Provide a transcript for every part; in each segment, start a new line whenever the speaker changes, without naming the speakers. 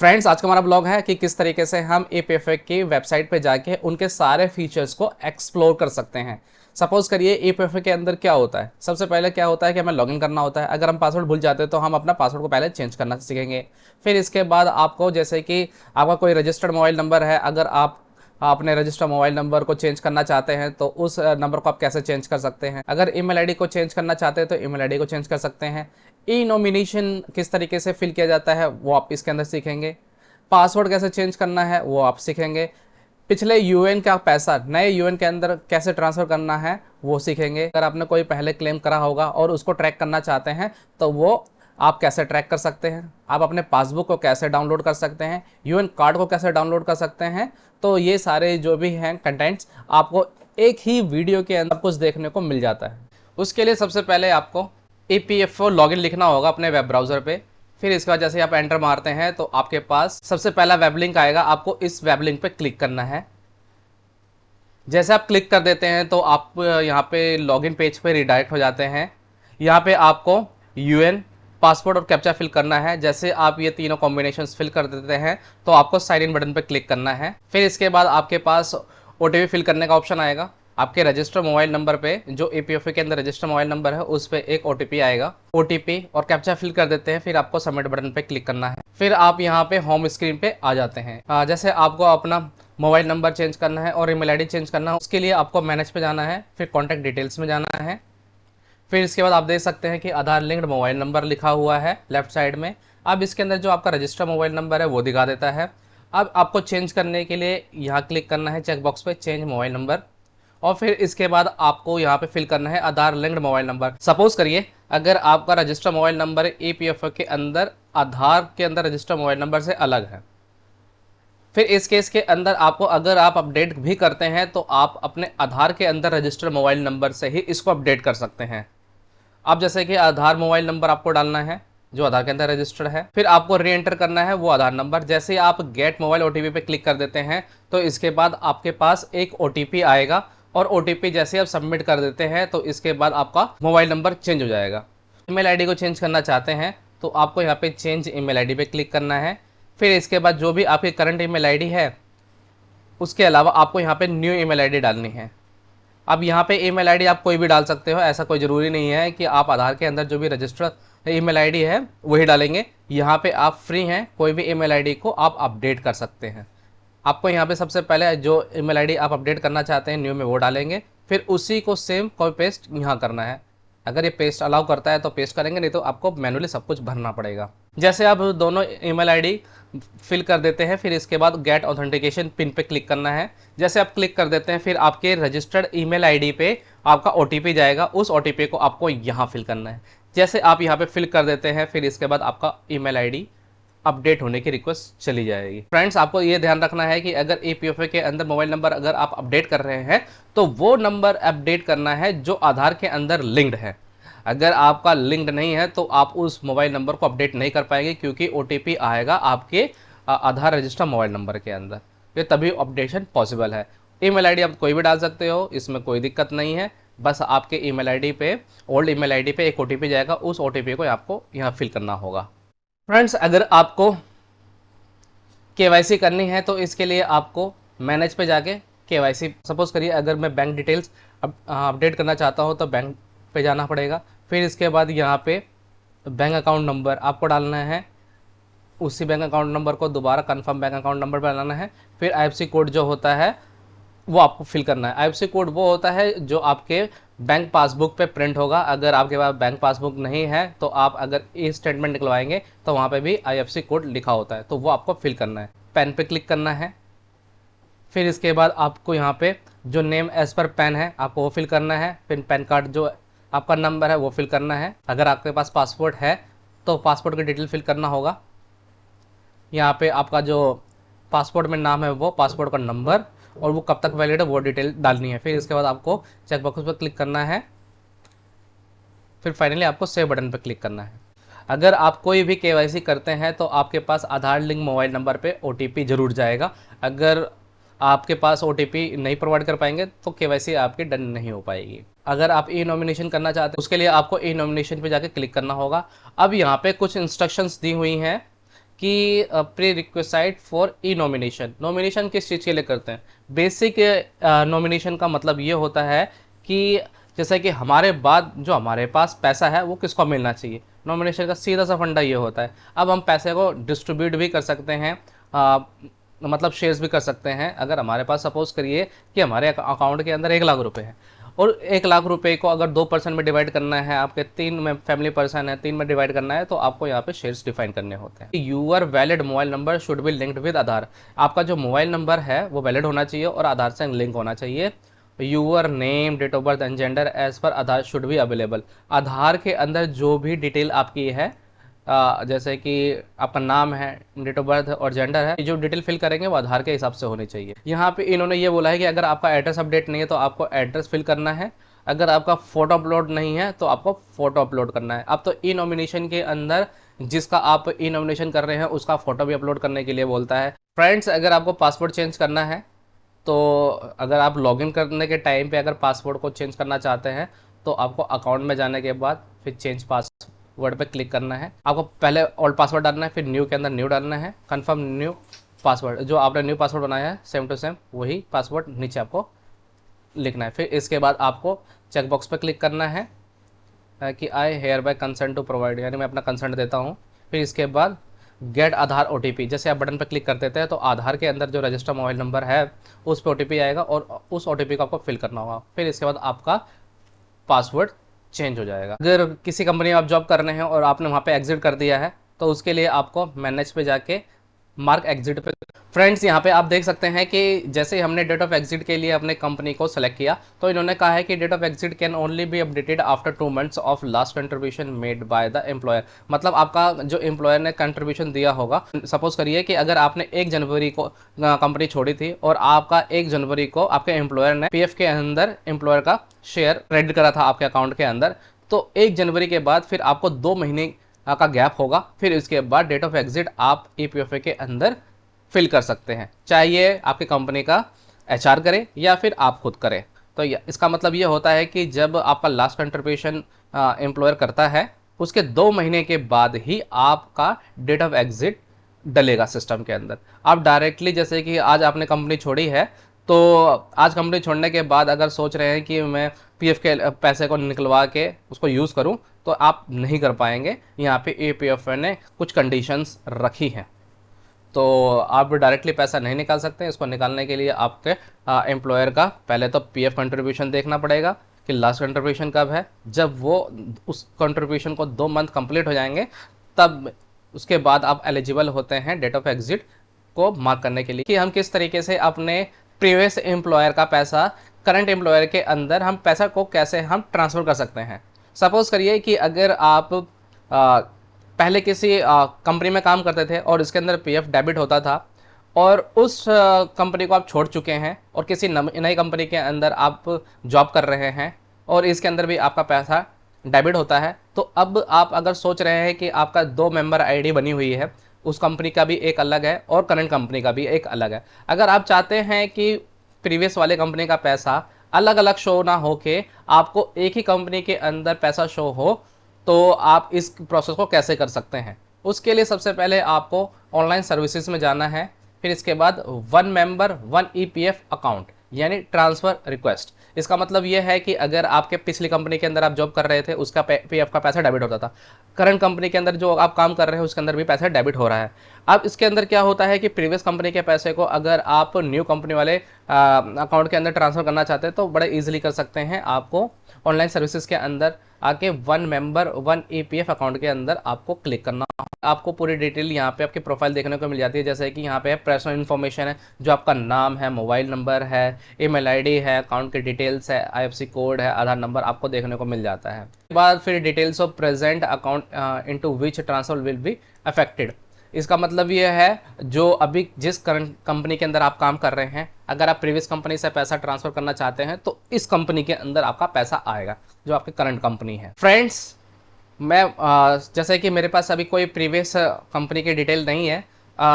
Friends, आज का हमारा ब्लॉग है कि किस तरीके से हम ईपीएफओ की वेबसाइट पे जाके उनके सारे फीचर्स को एक्सप्लोर कर सकते हैं। सपोज करिए ईपीएफओ के अंदर क्या होता है। सबसे पहले क्या होता है कि हमें लॉगिन करना होता है। अगर हम पासवर्ड भूल जाते हैं तो हम अपना पासवर्ड को पहले चेंज करना सीखेंगे। फिर इसके बाद आपको, जैसे कि आपका कोई रजिस्टर्ड मोबाइल नंबर है, अगर आप अपने रजिस्टर्ड मोबाइल नंबर को चेंज करना चाहते हैं तो उस नंबर को आप कैसे चेंज कर सकते हैं। अगर ईमेल आईडी को चेंज करना चाहते हैं तो ईमेल आईडी को चेंज कर सकते हैं। ई नॉमिनेशन किस तरीके से फिल किया जाता है वो आप इसके अंदर सीखेंगे। पासवर्ड कैसे चेंज करना है वो आप सीखेंगे। पिछले यूएन का पैसा नए यूएन के अंदर कैसे ट्रांसफ़र करना है वो सीखेंगे। अगर आपने कोई पहले क्लेम करा होगा और उसको ट्रैक करना चाहते हैं तो वो आप कैसे ट्रैक कर सकते हैं। आप अपने पासबुक को कैसे डाउनलोड कर सकते हैं, यूएन कार्ड को कैसे डाउनलोड कर सकते हैं। तो ये सारे जो भी हैं कंटेंट्स आपको एक ही वीडियो के अंदर कुछ देखने को मिल जाता है। उसके लिए सबसे पहले आपको ईपीएफओ लॉगिन लिखना होगा अपने वेब ब्राउज़र पे। फिर इसके बाद जैसे आप एंटर मारते हैं तो आपके पास सबसे पहला वेब लिंक आएगा। आपको इस वेब लिंक पे क्लिक करना है। जैसे आप क्लिक कर देते हैं तो आप यहाँ पे लॉगिन पेज पे रिडायरेक्ट हो जाते हैं। यहाँ पे आपको यूएन, पासवर्ड और कैप्चा फिल करना है। जैसे आप ये तीनों कॉम्बिनेशंस फिल कर देते हैं तो आपको साइन इन बटन पे क्लिक करना है। फिर इसके बाद आपके पास ओटीपी फिल करने का ऑप्शन आएगा। आपके रजिस्टर मोबाइल नंबर पे, जो ईपीएफओ के अंदर रजिस्टर मोबाइल नंबर है, उस पे एक ओटीपी आएगा। ओटीपी और कैप्चा फिल कर देते हैं। फिर आपको सबमिट बटन पे क्लिक करना है। फिर आप यहाँ पे होम स्क्रीन पे आ जाते हैं। जैसे आपको अपना मोबाइल नंबर चेंज करना है और ईमेल आईडी चेंज करना है, उसके लिए आपको मैनेज पे जाना है। फिर कॉन्टैक्ट डिटेल्स में जाना है। फिर इसके बाद आप देख सकते हैं कि आधार लिंक्ड मोबाइल नंबर लिखा हुआ है लेफ्ट साइड में। अब इसके अंदर जो आपका रजिस्टर मोबाइल नंबर है वो दिखा देता है। अब आपको चेंज करने के लिए यहाँ क्लिक करना है चेक बॉक्स पे, चेंज मोबाइल नंबर। और फिर इसके बाद आपको यहाँ पे फिल करना है आधार लिंक्ड मोबाइल नंबर। सपोज करिए अगर आपका रजिस्टर मोबाइल नंबर ईपीएफओ के अंदर आधार के अंदर रजिस्टर मोबाइल नंबर से अलग है। फिर इस केस के अंदर आपको, अगर आप अपडेट भी करते हैं तो आप अपने आधार के अंदर रजिस्टर्ड मोबाइल नंबर से ही इसको अपडेट कर सकते हैं। अब जैसे कि आधार मोबाइल नंबर आपको डालना है जो आधार के अंदर रजिस्टर्ड है। फिर आपको री एंटर करना है वो आधार नंबर। जैसे आप गेट मोबाइल ओटीपी पे क्लिक कर देते हैं तो इसके बाद आपके पास एक ओटीपी आएगा और ओटीपी जैसे आप सबमिट कर देते हैं तो इसके बाद आपका मोबाइल नंबर चेंज हो जाएगा। ईमेल आईडी को चेंज करना चाहते हैं तो आपको यहाँ पे चेंज ईमेल आईडी पे क्लिक करना है। फिर इसके बाद जो भी आपकी करंट ईमेल आईडी है उसके अलावा आपको यहाँ पे न्यू ईमेल आईडी डालनी है। अब यहाँ पे ईमेल आईडी आप कोई भी डाल सकते हो, ऐसा कोई ज़रूरी नहीं है कि आप आधार के अंदर जो भी रजिस्टर्ड ईमेल आईडी है वही डालेंगे। यहाँ पे आप फ्री हैं, कोई भी ईमेल आईडी को आप अपडेट कर सकते हैं। आपको यहाँ पे सबसे पहले जो ईमेल आईडी आप अपडेट करना चाहते हैं न्यू में वो डालेंगे। फिर उसी को सेम कॉपी पेस्ट यहाँ करना है। अगर ये पेस्ट अलाउ करता है तो पेस्ट करेंगे, नहीं तो आपको मैनुअली सब कुछ भरना पड़ेगा। जैसे आप दोनों ईमेल आईडी फिल कर देते हैं फिर इसके बाद गेट ऑथेंटिकेशन पिन पे क्लिक करना है। जैसे आप क्लिक कर देते हैं फिर आपके रजिस्टर्ड ईमेल आईडी पे आपका ओटीपी जाएगा। उस ओटीपी को आपको यहाँ फिल करना है। जैसे आप यहाँ पे फिल कर देते हैं फिर इसके बाद आपका ईमेल आईडी अपडेट होने की रिक्वेस्ट चली जाएगी। फ्रेंड्स, आपको ये ध्यान रखना है कि अगर ईपीएफओ के अंदर मोबाइल नंबर अगर आप अपडेट कर रहे हैं तो वो नंबर अपडेट करना है जो आधार के अंदर लिंक्ड है। अगर आपका लिंक्ड नहीं है तो आप उस मोबाइल नंबर को अपडेट नहीं कर पाएंगे, क्योंकि ओटीपी आएगा आपके आधार रजिस्टर मोबाइल नंबर के अंदर। ये तभी अपडेशन पॉसिबल है। ईमेल आईडी आप कोई भी डाल सकते हो, इसमें कोई दिक्कत नहीं है। बस आपके ईमेल आईडी पे, ओल्ड ईमेल आईडी पे एक ओटीपी जाएगा, उस ओटीपी को आपको यहाँ फिल करना होगा। फ्रेंड्स, अगर आपको केवाईसी करनी है तो इसके लिए आपको मैनेज पे जाके केवाईसी, सपोज करिए अगर मैं बैंक डिटेल्स अपडेट करना चाहता हूँ तो बैंक पे जाना पड़ेगा। फिर इसके बाद यहाँ पे बैंक अकाउंट नंबर आपको डालना है। उसी बैंक अकाउंट नंबर को दोबारा कंफर्म बैंक अकाउंट नंबर पर डालना है। फिर आईएफएससी कोड जो होता है वो आपको फिल करना है। आईएफएससी कोड वो होता है जो आपके बैंक पासबुक पे प्रिंट होगा। अगर आपके पास बैंक पासबुक नहीं है तो आप अगर ई स्टेटमेंट निकलवाएंगे तो वहाँ पे भी आईएफएससी कोड लिखा होता है, तो वो आपको फिल करना है। पैन पे क्लिक करना है। फिर इसके बाद आपको यहाँ पे जो नेम एज पर पैन है आपको वो फिल करना है। फिर पैन कार्ड जो आपका नंबर है वो फिल करना है। अगर आपके पास पासपोर्ट है तो पासपोर्ट की डिटेल फिल करना होगा। यहाँ पे आपका जो पासपोर्ट में नाम है वो, पासपोर्ट का नंबर और वो कब तक वैलिड है वो डिटेल डालनी है। फिर इसके बाद आपको चेक बॉक्स पर क्लिक करना है। फिर फाइनली आपको सेव बटन पर क्लिक करना है। अगर आप कोई भी केवाईसी करते हैं तो आपके पास आधार लिंक मोबाइल नंबर पे ओटीपी जरूर जाएगा। अगर आपके पास ओटीपी नहीं प्रोवाइड कर पाएंगे तो केवाईसी आपकी डन नहीं हो पाएगी। अगर आप ई नॉमिनेशन करना चाहते हैं उसके लिए आपको ई नॉमिनेशन पे जाके क्लिक करना होगा। अब यहाँ पे कुछ इंस्ट्रक्शंस दी हुई हैं कि pre requisite for E nomination. Nomination किस चीज़ के लिए करते हैं? बेसिक नॉमिनेशन का मतलब ये होता है कि जैसे कि हमारे बाद जो हमारे पास पैसा है वो किसको मिलना चाहिए। नॉमिनेशन का सीधा सा फंडा ये होता है। अब हम पैसे को डिस्ट्रीब्यूट भी कर सकते हैं, मतलब शेयर्स भी कर सकते हैं। अगर हमारे पास सपोज करिए कि हमारे अकाउंट के अंदर 1,00,000 रुपये है और 1,00,000 रुपये को अगर 2% में डिवाइड करना है, आपके 3 में फैमिली पर्सन है, 3 में डिवाइड करना है, तो आपको यहाँ पे शेयर्स डिफाइन करने होते हैं। Your valid mobile number should be linked with Aadhaar. आपका जो मोबाइल नंबर है वो वैलिड होना चाहिए और आधार से लिंक होना चाहिए। Your name, date of birth and gender as per Aadhaar should be available. Aadhaar के अंदर जो भी डिटेल आपकी है, जैसे कि आपका नाम है, डेट ऑफ बर्थ और जेंडर है, जो डिटेल फिल करेंगे वो आधार के हिसाब से होनी चाहिए। यहाँ पे इन्होंने ये बोला है कि अगर आपका एड्रेस अपडेट नहीं है तो आपको एड्रेस फिल करना है। अगर आपका फ़ोटो अपलोड नहीं है तो आपको फ़ोटो अपलोड करना है। अब तो ई नॉमिनेशन के अंदर जिसका आप ई नॉमिनेशन कर रहे हैं उसका फ़ोटो भी अपलोड करने के लिए बोलता है। फ्रेंड्स, अगर आपको पासवर्ड चेंज करना है तो अगर आप लॉगिन करने के टाइम पे अगर पासवर्ड को चेंज करना चाहते हैं तो आपको अकाउंट में जाने के बाद फिर चेंज पासवर्ड पे क्लिक करना है। आपको पहले ओल्ड पासवर्ड डालना है, फिर न्यू के अंदर न्यू डालना है, कंफर्म न्यू पासवर्ड। जो आपने न्यू पासवर्ड बनाया है सेम टू सेम वही पासवर्ड नीचे आपको लिखना है। फिर इसके बाद आपको चेकबॉक्स पे क्लिक करना है कि I hereby consent to provide, यानी मैं अपना कंसेंट देता हूँ। फिर इसके बाद गेट आधार OTP, जैसे आप बटन पर क्लिक कर देते हैं तो आधार के अंदर जो रजिस्टर मोबाइल नंबर है उस पर OTP आएगा और उस OTP को आपको फिल करना होगा। फिर इसके बाद आपका पासवर्ड चेंज हो जाएगा। अगर किसी कंपनी में आप जॉब कर रहे हैं और आपने वहाँ पे एग्जिट कर दिया है तो उसके लिए आपको मैनेज पे जाके मार्क एग्जिट पे। फ्रेंड्स, यहाँ पे आप देख सकते हैं कि जैसे हमने डेट ऑफ एग्जिट के लिए अपने कंपनी को सेलेक्ट किया तो इन्होंने कहा है कि date of exit can only be updated after 2 months of last contribution made by the employer. मतलब आपका जो एम्प्लॉयर ने कंट्रीब्यूशन दिया होगा, सपोज करिए कि अगर आपने 1 जनवरी को कंपनी छोड़ी थी और आपका 1 जनवरी को आपके एम्प्लॉयर ने PF के अंदर एम्प्लॉयर का शेयर क्रेडिट करा था आपके अकाउंट के अंदर, तो 1 जनवरी के बाद फिर आपको 2 महीने का गैप होगा। फिर इसके बाद डेट ऑफ एग्जिट आप EPFA के अंदर फिल कर सकते हैं, चाहे ये आपकी कंपनी का HR करे या फिर आप खुद करें। तो इसका मतलब ये होता है कि जब आपका लास्ट कंट्रीब्यूशन एम्प्लॉयर करता है उसके 2 महीने के बाद ही आपका डेट ऑफ एग्जिट डलेगा सिस्टम के अंदर। आप डायरेक्टली, जैसे कि आज आपने कंपनी छोड़ी है तो आज कंपनी छोड़ने के बाद अगर सोच रहे हैं कि मैं PF के पैसे को निकलवा के उसको यूज़ करूं तो आप नहीं कर पाएंगे। यहाँ पे EPFA ने कुछ कंडीशंस रखी हैं, तो आप डायरेक्टली पैसा नहीं निकाल सकते। इसको निकालने के लिए आपके एम्प्लॉयर का पहले तो PF कंट्रीब्यूशन देखना पड़ेगा कि लास्ट कंट्रीब्यूशन कब है। जब वो उस कंट्रीब्यूशन को 2 मंथ कंप्लीट हो जाएंगे तब उसके बाद आप एलिजिबल होते हैं डेट ऑफ एग्जिट को मार्क करने के लिए कि हम किस तरीके से अपने प्रीवियस एम्प्लॉयर का पैसा करंट एम्प्लॉयर के अंदर हम पैसा को कैसे हम ट्रांसफ़र कर सकते हैं। सपोज़ करिए कि अगर आप पहले किसी कंपनी में काम करते थे और इसके अंदर PF डेबिट होता था और उस कंपनी को आप छोड़ चुके हैं और किसी नई कंपनी के अंदर आप जॉब कर रहे हैं और इसके अंदर भी आपका पैसा डेबिट होता है, तो अब आप अगर सोच रहे हैं कि आपका 2 मेंबर ID बनी हुई है, उस कंपनी का भी एक अलग है और करंट कंपनी का भी एक अलग है। अगर आप चाहते हैं कि प्रीवियस वाले कंपनी का पैसा अलग अलग शो ना हो के आपको एक ही कंपनी के अंदर पैसा शो हो, तो आप इस प्रोसेस को कैसे कर सकते हैं। उसके लिए सबसे पहले आपको ऑनलाइन सर्विसेज में जाना है। फिर इसके बाद 1 मेंबर 1 EPF अकाउंट यानी ट्रांसफ़र रिक्वेस्ट। इसका मतलब ये है कि अगर आपके पिछली कंपनी के अंदर आप जॉब कर रहे थे उसका PF का पैसा डेबिट होता था, करंट कंपनी के अंदर जो आप काम कर रहे हैं उसके अंदर भी पैसा डेबिट हो रहा है। अब इसके अंदर क्या होता है कि प्रीवियस कंपनी के पैसे को अगर आप न्यू कंपनी वाले अकाउंट के अंदर ट्रांसफ़र करना चाहते हैं तो बड़े ईजिली कर सकते हैं। आपको ऑनलाइन सर्विसेज के अंदर आके 1 मेंबर 1 EPF अकाउंट के अंदर आपको क्लिक करना। आपको पूरी डिटेल यहाँ पे आपकी प्रोफाइल देखने को मिल जाती है, जैसे कि यहाँ पे पर्सनल इन्फॉर्मेशन है, जो आपका नाम है, मोबाइल नंबर है, ईमेल ID है, अकाउंट की डिटेल्स है, IFSC कोड है, आधार नंबर आपको देखने को मिल जाता है। उसके बाद फिर details of present account into which transfer will be affected. इसका मतलब ये है जो अभी जिस करंट कंपनी के अंदर आप काम कर रहे हैं, अगर आप प्रीवियस कंपनी से पैसा ट्रांसफ़र करना चाहते हैं तो इस कंपनी के अंदर आपका पैसा आएगा जो आपकी करंट कंपनी है। फ्रेंड्स, मैं जैसे कि मेरे पास अभी कोई प्रीवियस कंपनी की डिटेल नहीं है,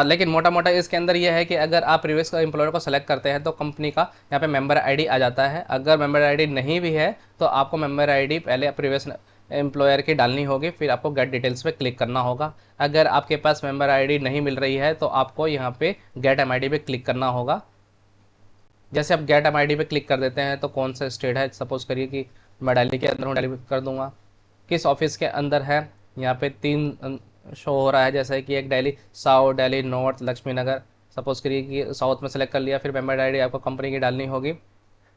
लेकिन मोटा मोटा इसके अंदर यह है कि अगर आप प्रीवियस एम्प्लॉयर को सेलेक्ट करते हैं तो कंपनी का यहाँ पे मेंबर ID आ जाता है। अगर मेंबर ID नहीं भी है तो आपको मेंबर ID पहले प्रीवियस एम्प्लॉयर की डालनी होगी, फिर आपको गेट डिटेल्स पे क्लिक करना होगा। अगर आपके पास मेंबर आईडी नहीं मिल रही है तो आपको यहाँ पे गेट एमआईडी पे क्लिक करना होगा। जैसे आप गेट एमआईडी पे क्लिक कर देते हैं तो कौन सा स्टेट है, सपोज करिए कि मैं दिल्ली के अंदर हूँ, दिल्ली कर दूंगा। किस ऑफिस के अंदर है, यहाँ पे 3 शो हो रहा है, जैसे कि एक दिल्ली साउथ, दिल्ली नॉर्थ, लक्ष्मी नगर। सपोज करिए कि साउथ में सेलेक्ट कर लिया, फिर मेंबर आईडी आपको कंपनी की डालनी होगी,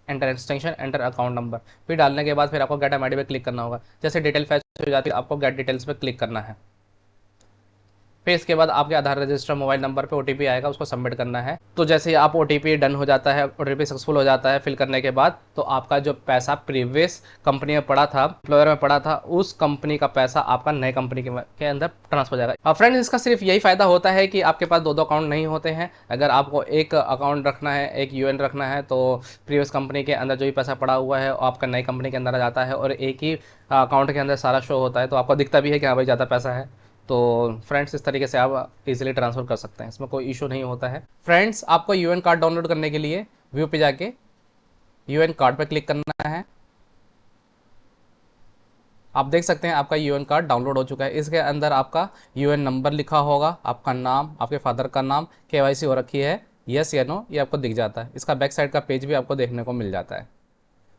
enter extension, enter account number. फिर डालने के बाद फिर आपको गेट एमआईडी पे क्लिक करना होगा। जैसे डिटेल फैच हो जाती है आपको गेट डिटेल्स पे क्लिक करना है। फिर इसके बाद आपके आधार रजिस्टर मोबाइल नंबर पे ओटीपी आएगा, उसको सबमिट करना है। तो जैसे ही आप ओटीपी डन हो जाता है, ओटीपी सक्सेसफुल हो जाता है फिल करने के बाद, तो आपका जो पैसा प्रीवियस कंपनी में पड़ा था, एम्प्लॉयर में पड़ा था, उस कंपनी का पैसा आपका नए कंपनी के अंदर ट्रांसफर हो जाएगा। फ्रेंड्स, इसका सिर्फ यही फायदा होता है कि आपके पास 2 अकाउंट नहीं होते हैं। अगर आपको एक अकाउंट रखना है, एक यूएन रखना है, तो प्रीवियस कंपनी के अंदर जो भी पैसा पड़ा हुआ है आपका नई कंपनी के अंदर आ जाता है, और एक ही अकाउंट के अंदर सारा शो होता है, तो आपको दिखता भी है कि हाँ भाई ज़्यादा पैसा है। तो फ्रेंड्स, इस तरीके से आप इजीली ट्रांसफ़र कर सकते हैं, इसमें कोई इशू नहीं होता है। फ्रेंड्स, आपको यूएन कार्ड डाउनलोड करने के लिए व्यू पे जाके यूएन कार्ड पर क्लिक करना है। आप देख सकते हैं आपका यूएन कार्ड डाउनलोड हो चुका है। इसके अंदर आपका यूएन नंबर लिखा होगा, आपका नाम, आपके फादर का नाम, केवाईसी हो रखी है, यस या नो, ये आपको दिख जाता है। इसका बैक साइड का पेज भी आपको देखने को मिल जाता है।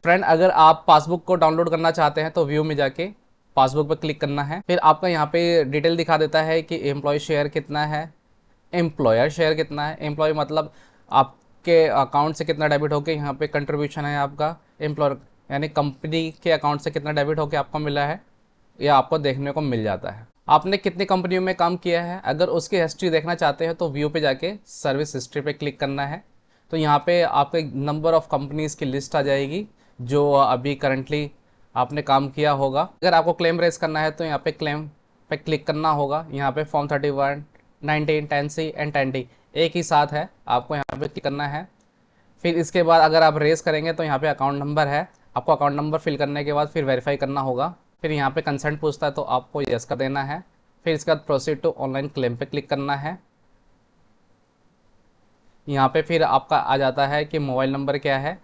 फ्रेंड, अगर आप पासबुक को डाउनलोड करना चाहते हैं तो व्यू में जाके पासबुक पर क्लिक करना है। फिर आपका यहाँ पे डिटेल दिखा देता है कि एम्प्लॉय शेयर कितना है, एम्प्लॉयर शेयर कितना है। एम्प्लॉय मतलब आपके अकाउंट से कितना डेबिट होकर यहाँ पे कंट्रीब्यूशन है आपका, एम्प्लॉयर यानी कंपनी के अकाउंट से कितना डेबिट होकर आपको मिला है, यह आपको देखने को मिल जाता है। आपने कितनी कंपनियों में काम किया है, अगर उसकी हिस्ट्री देखना चाहते हैं तो व्यू पे जाके सर्विस हिस्ट्री पे क्लिक करना है। तो यहाँ पे आपके नंबर ऑफ़ कंपनीज़ की लिस्ट आ जाएगी जो अभी करंटली आपने काम किया होगा। अगर आपको क्लेम रेस करना है तो यहाँ पे क्लेम पे क्लिक करना होगा। यहाँ पे फॉर्म 31, 19, 10C एंड 10D एक ही साथ है, आपको यहाँ पे क्लिक करना है। फिर इसके बाद अगर आप रेस करेंगे तो यहाँ पे अकाउंट नंबर है, आपको अकाउंट नंबर फिल करने के बाद फिर वेरीफाई करना होगा। फिर यहाँ पे कंसेंट पूछता है तो आपको यस कर देना है। फिर इसके बाद प्रोसीड टू ऑनलाइन क्लेम पे क्लिक करना है। यहाँ पे फिर आपका आ जाता है कि मोबाइल नंबर क्या है,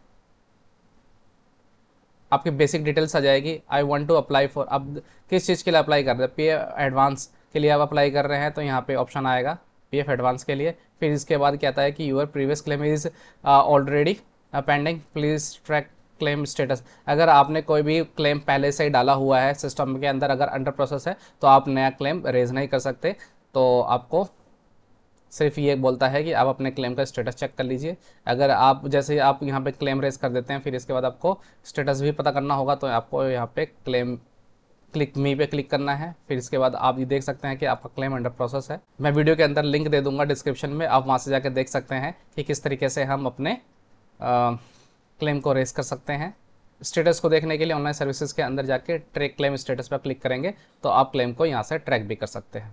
आपकी बेसिक डिटेल्स आ जाएगी। I want to apply for, अब किस चीज़ के लिए अप्लाई कर रहे हैं, पीएफ एडवांस के लिए आप अप्लाई कर रहे हैं तो यहाँ पे ऑप्शन आएगा पीएफ एडवांस के लिए। फिर इसके बाद क्या आता है कि your previous claim is already pending, please track claim status. अगर आपने कोई भी क्लेम पहले से ही डाला हुआ है सिस्टम के अंदर, अगर अंडर प्रोसेस है तो आप नया क्लेम रेज नहीं कर सकते। तो आपको सिर्फ ये बोलता है कि आप अपने क्लेम का स्टेटस चेक कर लीजिए। अगर आप जैसे आप यहाँ पे क्लेम रेज कर देते हैं, फिर इसके बाद आपको स्टेटस भी पता करना होगा, तो आपको यहाँ पे क्लेम क्लिक मी पे क्लिक करना है। फिर इसके बाद आप ये देख सकते हैं कि आपका क्लेम अंडर प्रोसेस है। मैं वीडियो के अंदर लिंक दे दूंगा डिस्क्रिप्शन में, आप वहाँ से जाकर देख सकते हैं कि किस तरीके से हम अपने क्लेम को रेज कर सकते हैं। स्टेटस को देखने के लिए ऑनलाइन सर्विसेज के अंदर जाके ट्रैक क्लेम स्टेटस पर क्लिक करेंगे तो आप क्लेम को यहाँ से ट्रैक भी कर सकते हैं।